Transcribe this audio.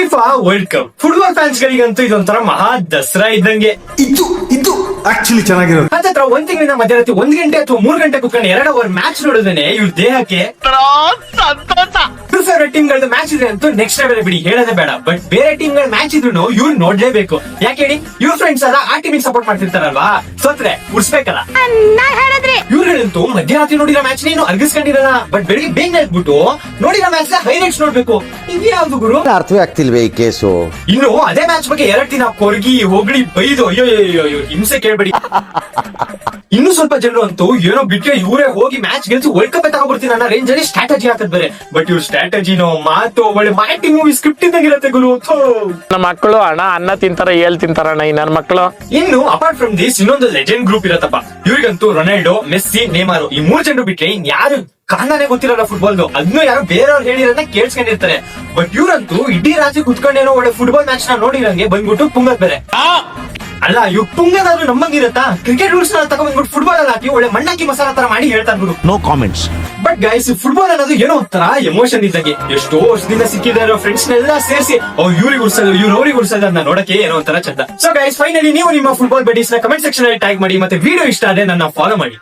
FIFA world cup football fans ಗಳಿಗಂತೂ ಇದೊಂಥರ ಮಹಾ ದಸರಾ ಇದ್ದಂಗೆ. ಇದು ಆಕ್ಚುಲಿ ಚೆನ್ನಾಗಿರೋದು. ಹತ್ರ ಒಂದ್ ತಿಂಗಳಿಂದ ಮಧ್ಯರಾತ್ರಿ 1 ಗಂಟೆ ಅಥವಾ 3 ಗಂಟೆ ಕುತ್ಕೊಂಡು 2 ಅವರ್ ಮ್ಯಾಚ್ ನೋಡಿದ್ರೆ ಇವ್ರ ದೇಹಕ್ಕೆ ಫೇವರೇಟ್ ಟೀಮ್ ಗಳದ್ದು ಮ್ಯಾಚ್ ಇದೆ ಅಂತೂ ನೆಕ್ಸ್ಟ್ ಲೆವೆಲ್ ಬಿಡಿ, ಹೇಳೋದೇ ಬೇಡ. ಬಟ್ ಬೇರೆ ಟೀಮ್ ಗಳ ಮ್ಯಾಚ್ ಇದ್ರು ಇವ್ರು ನೋಡ್ಲೇಬೇಕು. ಯಾಕೆ ಹೇಳಿ, ಇವ್ರ ಫ್ರೆಂಡ್ಸ್ ಎಲ್ಲ ಆ ಟೀಮಿಗೆ ಸಪೋರ್ಟ್ ಮಾಡ್ತಿರ್ತಾರಲ್ವಾ, ಸೋತ್ರೆ ಉಡ್ಸ್ಬೇಕಲ್ಲ. ಇವ್ರುಗಳಂತೂ ಮಧ್ಯರಾತ್ರಿ ನೋಡಿರೋ ಮ್ಯಾಚ್ ನೀನು ಅರ್ಗಿಸ್ಕೊಂಡಿರಲ್ಲ, ಬಟ್ ಬೆಳಿಗ್ಗೆ ಬೇಗ ಎದ್ಬಿಟ್ಟು ನೋಡಿರೋ ಮ್ಯಾಚ್ ಹೈಲೈಟ್ಸ್ ನೋಡ್ಬೇಕು. ಇದ್ಯಾವ್ದು ಗುರು, ಅರ್ಥವೇ ಆಗ್ತಿಲ್ವೇ ಈ ಕೇಸು. ಇನ್ನು ಅದೇ ಮ್ಯಾಚ್ ಬಗ್ಗೆ 2 ದಿನ ಕೊರ್ಗಿ ಹೊಗಳಿ ಬೈದು ಅಯ್ಯೋ ಹಿಂಸೆ ಕೇಳ್ಬೇಡಿ. ಇನ್ನು ಸ್ವಲ್ಪ ಜನರು ಅಂತೂ ಏನೋ ಬಿಟ್ಟರೆ ಇವರೇ ಹೋಗಿ ಮ್ಯಾಚ್ ಗೆಲ್ಸಿ ವರ್ಲ್ಡ್ ಕಪ್ ತಗೊಂಡ್ಬರ್ತೀನಿ ಅನ್ನೋ ರೇಂಜ್ ಅಲ್ಲಿ ಸ್ಟ್ರಾಟಜಿ ಹಾಕದ್ ಬೇರೆ. ಬಟ್ ಇವ್ರ ಸ್ಟ್ರಾಟಜಿನೋ ಮಾತು ಒಳ್ಳೆ ಮಾಹಿತಿ ಮೂವಿ ಸ್ಕ್ರಿಪ್ಟ್ ಇದ್ದಂಗಿರತ್ತೆ ಗುರು. ನಮ್ಮ ಮಕ್ಕಳು ಅನ್ನ ತಿಂತಾರ ತಿಂತಾರಣ್ಣ ಈ ನನ್ನ ಮಕ್ಕಳು. ಇನ್ನು ಅಪಾರ್ಟ್ ಫ್ರಮ್ ದಿಸ್ ಇನ್ನೊಂದು ಲೆಜೆಂಡ್ ಗ್ರೂಪ್ ಇರತ್ತಪ್ಪ. ಇವ್ರಿಗಂತೂ ರೊನಾಲ್ಡೋ, ಮೆಸ್ಸಿ, ನೇಮಾರು ಈ 3 ಜನರು ಬಿಟ್ರೆ ಯಾರು ಕಾರಣನೇ ಗೊತ್ತಿರಲ್ಲ ಫುಟ್ಬಾಲ್ದು. ಅದನ್ನು ಯಾರು ಬೇರೆಯವ್ರು ಹೇಳಿರೋದನ್ನ ಕೇಳಿಸ್ಕೊಂಡಿರ್ತಾರೆ. ಬಟ್ ಇವ್ರಂತೂ ಇಡೀ ರಾತ್ರಿ ಕುತ್ಕೊಂಡೇನೋ ಒಳ್ಳೆ ಫುಟ್ಬಾಲ್ ಮ್ಯಾಚ್ ನ ನೋಡಿರಂಗೆ ಬಂದ್ಬಿಟ್ಟು ಪುಂಗದ್ ಬೇರೆ. ಅಲ್ಲ ಇವ್ ಪುಂಗದಾದ್ರು ನಮ್ಮಂಗಿರತ್ತಾ? ಕ್ರಿಕೆಟ್ ರೂಲ್ಸ್ ತಗೊಂಡ್ಬಿಟ್ಟು ಫುಟ್ಬಾಲ್ ಅಲ್ಲಿ ಹಾಕಿ ಒಳ್ಳೆ ಮಣ್ಣಾಕಿ ಮಸಾಲ ತರ ಮಾಡಿ ಹೇಳ್ತಾರೆ ಗುರು. No comments. But guys, football ಅನ್ನೋದು ಏನೋ ಒಂಥರ ಎಮೋಷನ್ ಇದ್ದಂಗೆ. ಎಷ್ಟೋ ವರ್ಷದಿಂದ ಸಿಕ್ಕಿದಾರೋ ಫ್ರೆಂಡ್ಸ್ ನೆಲ್ಲ ಸೇರಿಸಿ ಇವ್ರಿಗೆ ಉಡ್ಸೋದು ಇವ್ರು ಅವ್ರಿಗೆ ಉಡ್ಸೋದು ಅದನ್ನ ನೋಡಕ್ಕೆ ಏನೋ ಒಂಥರ ಚಂದ. ಸೊ ಗೈಸ್, ಫೈನಲಿ ನೀವು ನಿಮ್ಮ ಫುಟ್ಬಾಲ್ ಬಡೀಸ್ ನ ಕಮೆಂಟ್ ಸೆಕ್ಷನ್ ಅಲ್ಲಿ ಟ್ಯಾಗ್ ಮಾಡಿ, ಮತ್ತೆ ವಿಡಿಯೋ ಇಷ್ಟ ಆದ್ರೆ ನನ್ನ ಫಾಲೋ ಮಾಡಿ.